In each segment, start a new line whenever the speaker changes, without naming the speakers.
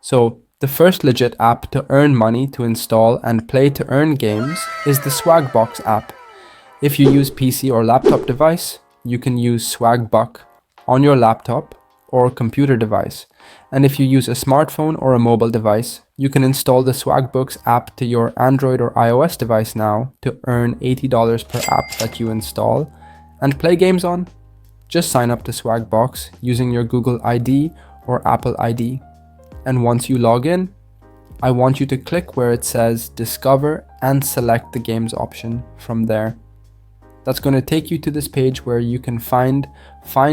So the first legit app to earn money to install and play to earn games is the Swagbox app. If you use PC or laptop device, you can use Swagbuck on your laptop or computer device. And if you use a smartphone or a mobile device, you can install the Swagbooks app to your Android or iOS device now to earn $80 per app that you install and play games on. Just sign up to Swagbox using your Google ID or Apple ID. And once you log in, I want you to click where it says Discover and select the games option from there. That's going to take you to this page where you can find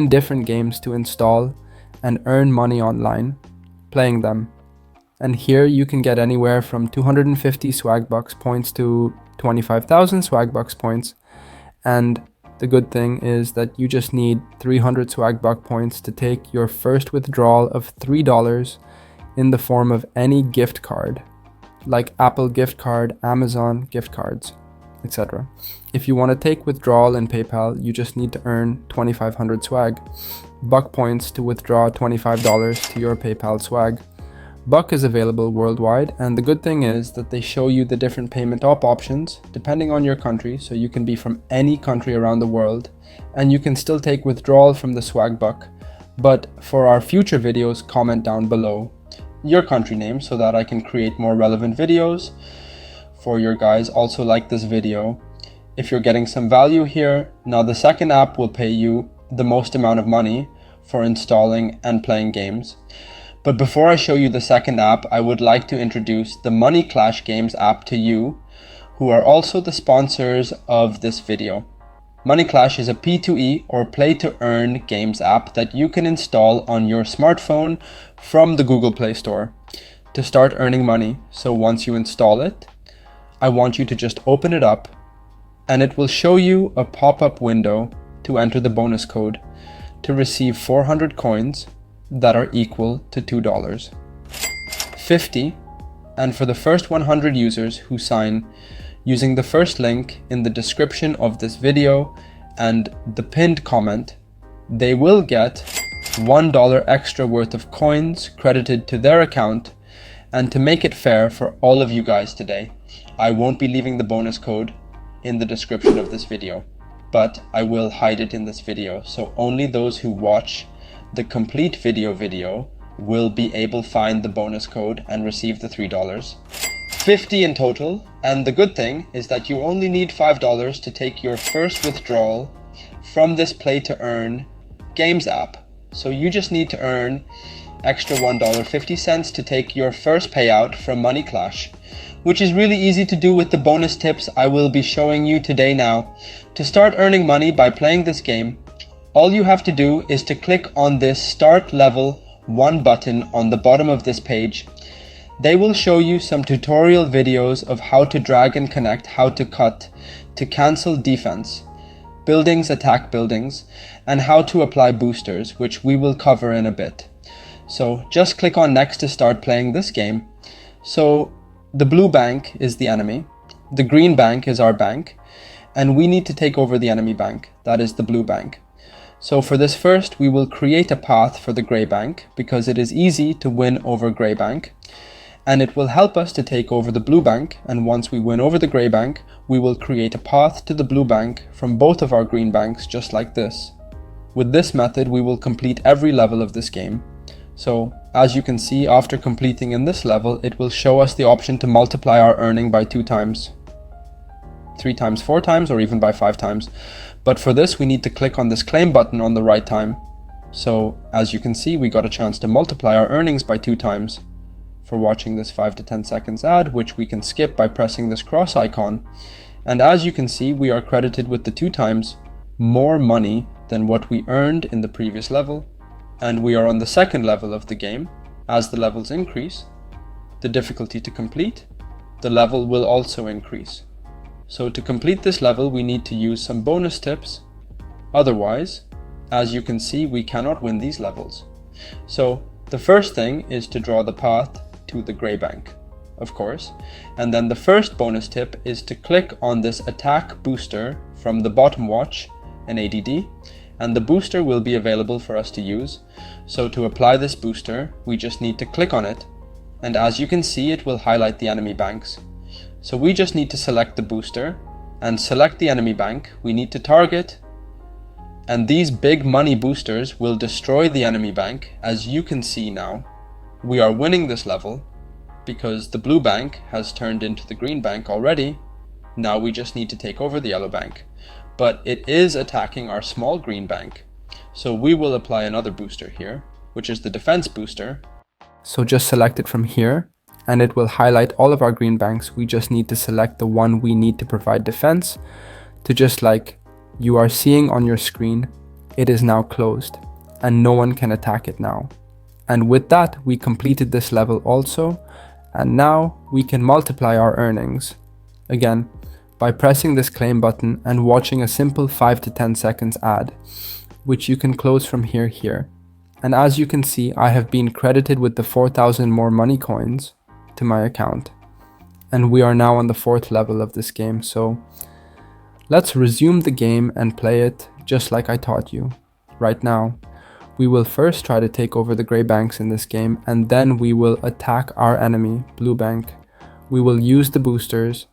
different games to install and earn money online playing them. And here you can get anywhere from 250 Swagbucks points to 25,000 Swagbucks points. And the good thing is that you just need 300 Swagbuck points to take your first withdrawal of $3 in the form of any gift card, like Apple gift card, Amazon gift cards, etc. If you want to take withdrawal in PayPal, you just need to earn 2,500 swag. Buck points to withdraw $25 to your PayPal swag. Buck is available worldwide, and the good thing is that they show you the different payment options depending on your country, so you can be from any country around the world, and you can still take withdrawal from the Swagbuck. But for our future videos, comment down below your country name so that I can create more relevant videos for your guys. Also like this video if you're getting some value here. Now the second app will pay you the most amount of money for installing and playing games. But before I show you the second app, I would like to introduce the Money Clash Games app to you, who are also the sponsors of this video. Money Clash is a P2E or play to earn games app that you can install on your smartphone from the Google Play Store to start earning money. So once you install it, I want you to just open it up and it will show you a pop-up window to enter the bonus code to receive 400 coins that are equal to $2.50. And for the first 100 users who sign using the first link in the description of this video and the pinned comment, they will get $1 extra worth of coins credited to their account. And to make it fair for all of you guys today, I won't be leaving the bonus code in the description of this video, but I will hide it in this video, so only those who watch the complete video will be able to find the bonus code and receive the $3.50 in total. And the good thing is that you only need $5 to take your first withdrawal from this play to earn games app. So you just need to earn extra $1.50 to take your first payout from Money Clash, which is really easy to do with the bonus tips I will be showing you today. Now, to start earning money by playing this game, all you have to do is to click on this Start Level 1 button on the bottom of this page. They will show you some tutorial videos of how to drag and connect, how to cut, to cancel defense, buildings attack buildings, and how to apply boosters, which we will cover in a bit. So just click on next to start playing this game. So the blue bank is the enemy, the green bank is our bank, and we need to take over the enemy bank, that is the blue bank. So for this first, we will create a path for the gray bank because it is easy to win over gray bank, and it will help us to take over the blue bank. And once we win over the gray bank, we will create a path to the blue bank from both of our green banks, just like this. With this method, we will complete every level of this game. So as you can see, after completing in this level, it will show us the option to multiply our earning by 2 times, 3 times, 4 times, or even by 5 times. But for this, we need to click on this claim button on the right time. So as you can see, we got a chance to multiply our earnings by 2 times for watching this 5 to 10 seconds ad, which we can skip by pressing this cross icon. And as you can see, we are credited with the 2 times more money than what we earned in the previous level. And we are on the second level of the game. As the levels increase, the difficulty to complete, the level will also increase. So to complete this level, we need to use some bonus tips. Otherwise, as you can see, we cannot win these levels. So the first thing is to draw the path to the gray bank, of course. And then the first bonus tip is to click on this attack booster from the bottom watch in ADD, and the booster will be available for us to use. So to apply this booster, we just need to click on it and as you can see, it will highlight the enemy banks. So we just need to select the booster and select the enemy bank. We need to target, and these big money boosters will destroy the enemy bank. As you can see now, we are winning this level because the blue bank has turned into the green bank already. Now we just need to take over the yellow bank, but it is attacking our small green bank. So we will apply another booster here, which is the defense booster. So just select it from here and it will highlight all of our green banks. We just need to select the one we need to provide defense to, just like you are seeing on your screen, it is now closed and no one can attack it now. And with that, we completed this level also. And now we can multiply our earnings again by pressing this claim button and watching a simple 5 to 10 seconds ad, which you can close from here. And as you can see, I have been credited with the 4,000 more money coins to my account. And we are now on the 4th level of this game. So let's resume the game and play it just like I taught you. Right now, we will first try to take over the gray banks in this game, and then we will attack our enemy, blue bank. We will use the boosters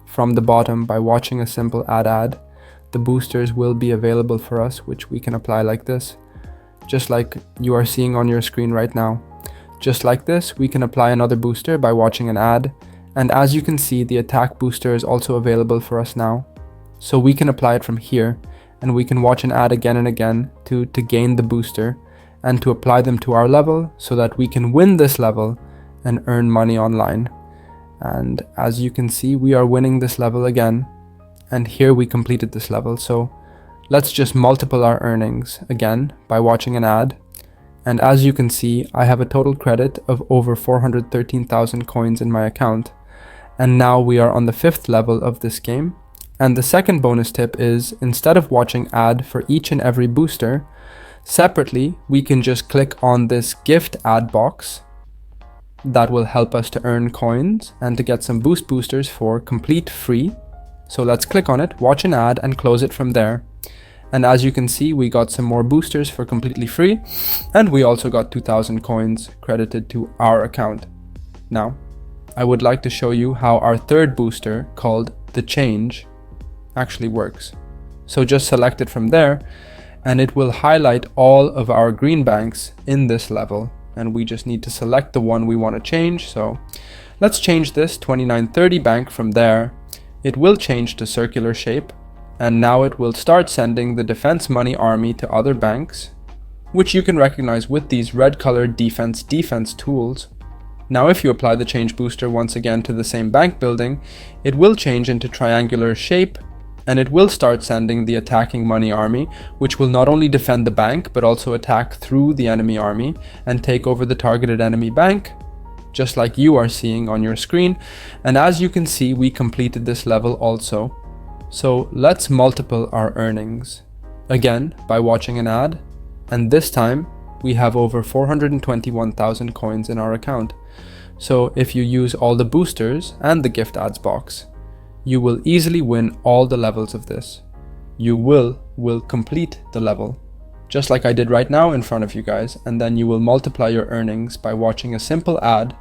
from the bottom by watching a simple ad. The boosters will be available for us, which we can apply like this, just like you are seeing on your screen right now. Just like this, we can apply another booster by watching an ad. And as you can see, the attack booster is also available for us now. So we can apply it from here, and we can watch an ad again and again to gain the booster and to apply them to our level so that we can win this level and earn money online. And as you can see, we are winning this level again. And here we completed this level. So let's just multiple our earnings again by watching an ad. And as you can see, I have a total credit of over 413,000 coins in my account. And now we are on the 5th level of this game. And the second bonus tip is, instead of watching ad for each and every booster, separately, we can just click on this gift ad box. That will help us to earn coins and to get some boosters for complete free. So let's click on it, watch an ad, and close it from there. And as you can see, we got some more boosters for completely free, and we also got 2,000 coins credited to our account. Now, I would like to show you how our third booster, called the change, actually works. So just select it from there, and it will highlight all of our green banks in this level. And we just need to select the one we want to change. So let's change this 2930 bank from there. It will change to circular shape. And now it will start sending the defense money army to other banks, which you can recognize with these red colored defense tools. Now if you apply the change booster once again to the same bank building, it will change into triangular shape, and it will start sending the attacking money army, which will not only defend the bank, but also attack through the enemy army and take over the targeted enemy bank, just like you are seeing on your screen. And as you can see, we completed this level also. So let's multiple our earnings again by watching an ad, and this time we have over 421,000 coins in our account. So if you use all the boosters and the gift ads box, you will easily win all the levels of this. You will complete the level, just like I did right now in front of you guys, and then you will multiply your earnings by watching a simple ad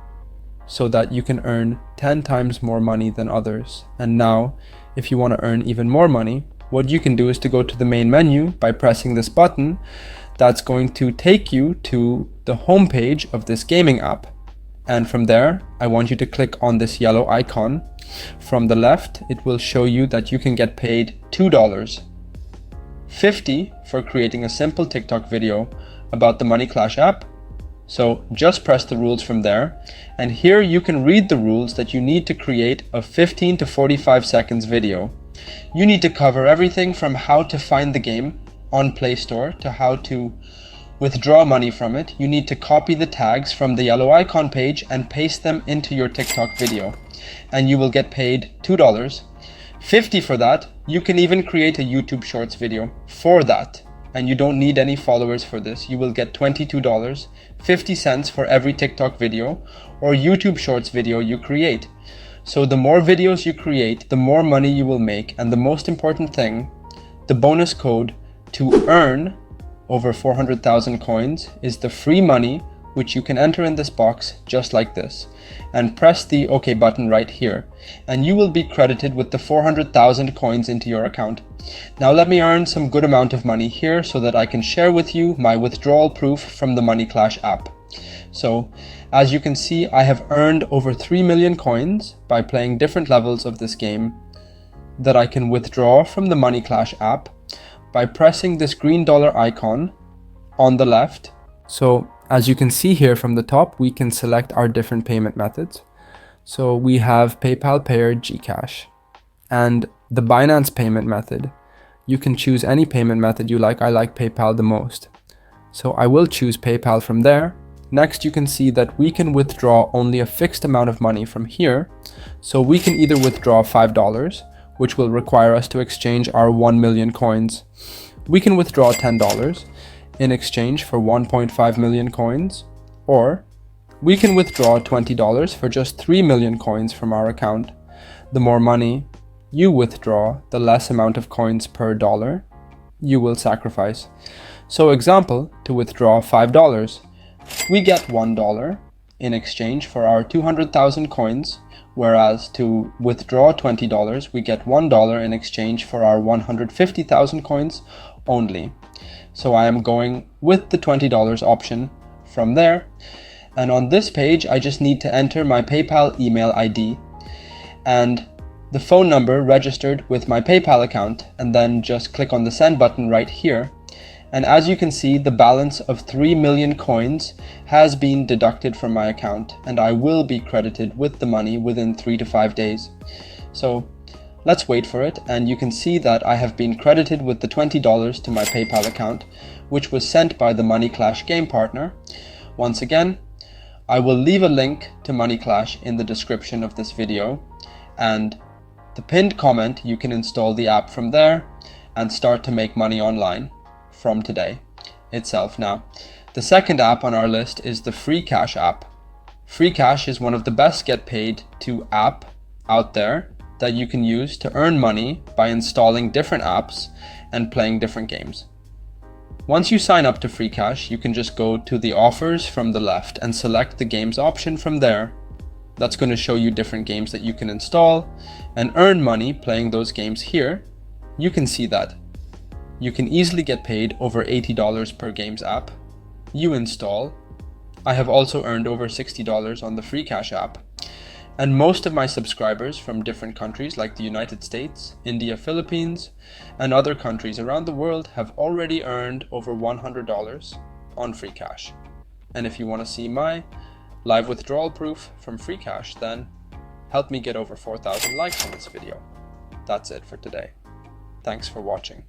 so that you can earn 10 times more money than others. And now, if you want to earn even more money, what you can do is to go to the main menu by pressing this button. That's going to take you to the home page of this gaming app. And from there, I want you to click on this yellow icon. From the left, it will show you that you can get paid $2, $50 for creating a simple TikTok video about the Money Clash app. So just press the rules from there, and here you can read the rules that you need to create a 15 to 45 seconds video. You need to cover everything from how to find the game on Play Store to how to withdraw money from it. You need to copy the tags from the yellow icon page and paste them into your TikTok video, and you will get paid $2. $50 for that. You can even create a YouTube Shorts video for that, and you don't need any followers for this. You will get $22, 50 cents for every TikTok video or YouTube Shorts video you create. So the more videos you create, the more money you will make. And the most important thing, the bonus code to earn over 400,000 coins is the free money which you can enter in this box just like this, and press the OK button right here, and you will be credited with the 400,000 coins into your account. Now let me earn some good amount of money here so that I can share with you my withdrawal proof from the Money Clash app. So, as you can see, I have earned over 3 million coins by playing different levels of this game that I can withdraw from the Money Clash app by pressing this green dollar icon on the left. So as you can see here from the top, we can select our different payment methods. So we have PayPal Pay or Gcash, and the Binance payment method. You can choose any payment method you like. I like PayPal the most, so I will choose PayPal from there. Next, you can see that we can withdraw only a fixed amount of money from here. So we can either withdraw $5, which will require us to exchange our 1 million coins. We can withdraw $10 in exchange for 1.5 million coins, or we can withdraw $20 for just 3 million coins from our account. The more money you withdraw, the less amount of coins per dollar you will sacrifice. So example, to withdraw $5, we get $1 in exchange for our 200,000 coins, whereas to withdraw $20, we get $1 in exchange for our 150,000 coins only. So I am going with the $20 option from there. And on this page, I just need to enter my PayPal email ID and the phone number registered with my PayPal account, and then just click on the send button right here. And as you can see, the balance of 3 million coins has been deducted from my account, and I will be credited with the money within 3 to 5 days. So let's wait for it, and you can see that I have been credited with the $20 to my PayPal account, which was sent by the Money Clash game partner. Once again, I will leave a link to Money Clash in the description of this video, and the pinned comment, you can install the app from there and start to make money online from today itself. Now, the second app on our list is the freecash app. Freecash is one of the best get paid to app out there that you can use to earn money by installing different apps and playing different games. Once you sign up to freecash, you can just go to the offers from the left and select the games option from there. That's going to show you different games that you can install and earn money playing those games here. You can see that you can easily get paid over $80 per games app you install. I have also earned over $60 on the freecash app. And most of my subscribers from different countries like the United States, India, Philippines, and other countries around the world have already earned over $100 on freecash. And if you want to see my live withdrawal proof from freecash, then help me get over 4,000 likes on this video. That's it for today. Thanks for watching.